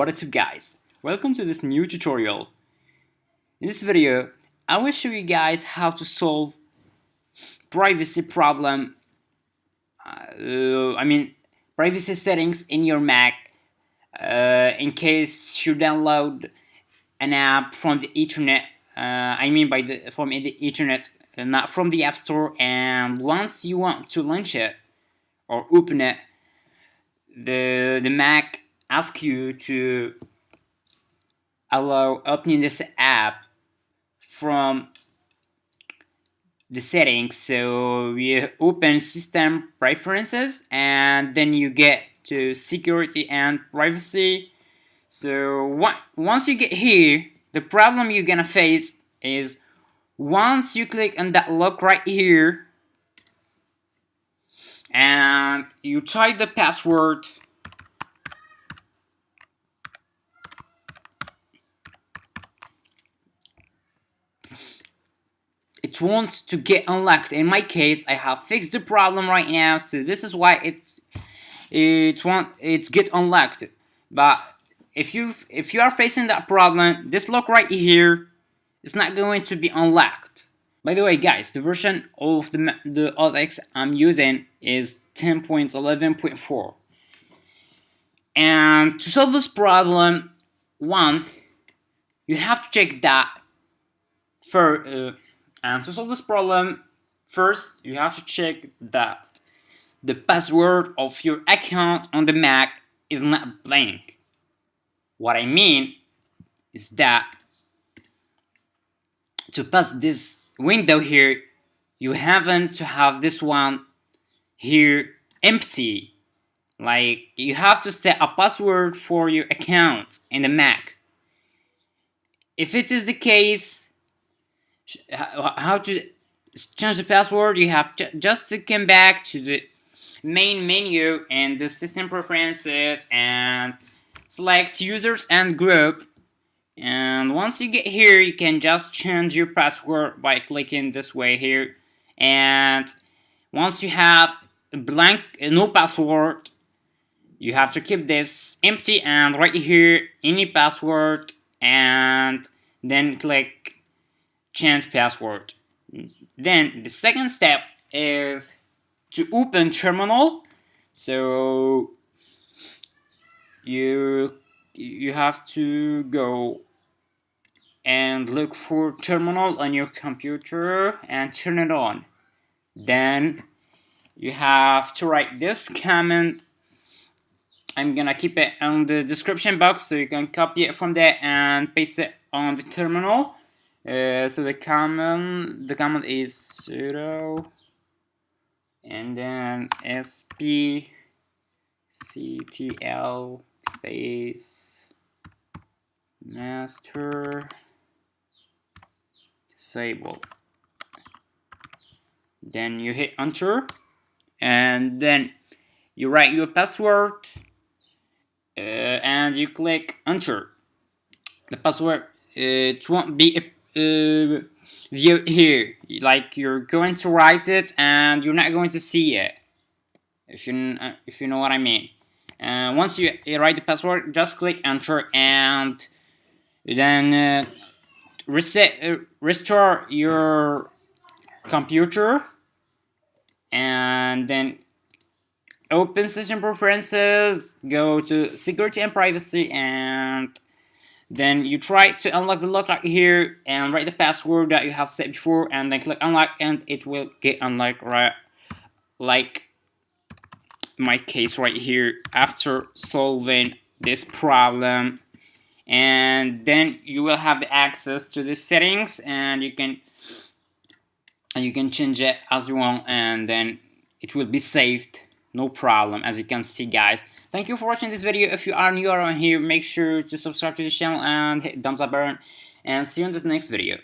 what is up guys? Welcome to this new tutorial. In this video, I will show you guys how to solve privacy problem, privacy settings in your Mac in case you download an app from the internet, from the internet, not from the App Store, and once you want to launch it or open it, the Mac asks you to allow opening this app from the settings. So we open system preferences and then you get to security and privacy. So once you get here, the problem you're gonna face is once you click on that lock right here and you type the password, it wants to get unlocked. In my case, I have fixed the problem right now, so this is why it's get unlocked. But if you are facing that problem, this lock right here is not going to be unlocked. By the way, guys, the version of the OS X I'm using is 10.11.4. And to solve this problem, you have to check that and to solve this problem, first you have to check that the password of your account on the Mac is not blank. What I mean is that to pass this window here, you haven't to have this one here empty. Like, you have to set a password for your account in the Mac. If it is the case, how to change the password, you have just to come back to the main menu and the system preferences and select users and group, and once you get here you can just change your password by clicking this way here. And once you have no password, you have to keep this empty and right here any password and then click change password. Then the second step is to open terminal. So you have to go and look for terminal on your computer and turn it on. Then you have to write this command. I'm gonna keep it on the description box so you can copy it from there and paste it on the terminal. So the command is sudo and then spctl space master disable. Then you hit enter and then you write your password and you click enter. The password it won't be viewed here, like you're going to write it and you're not going to see it, if you know what I mean. Once you write the password, just click enter and then restore your computer and then open system preferences, go to security and privacy, and then you try to unlock the lock right here and write the password that you have set before and then click unlock and it will get unlocked, right like my case right here after solving this problem. And then you will have the access to the settings and you can change it as you want and then it will be saved, no problem, as you can see, guys. Thank you for watching this video. If you are new around here, make sure to subscribe to the channel and hit thumbs up button and see you in this next video.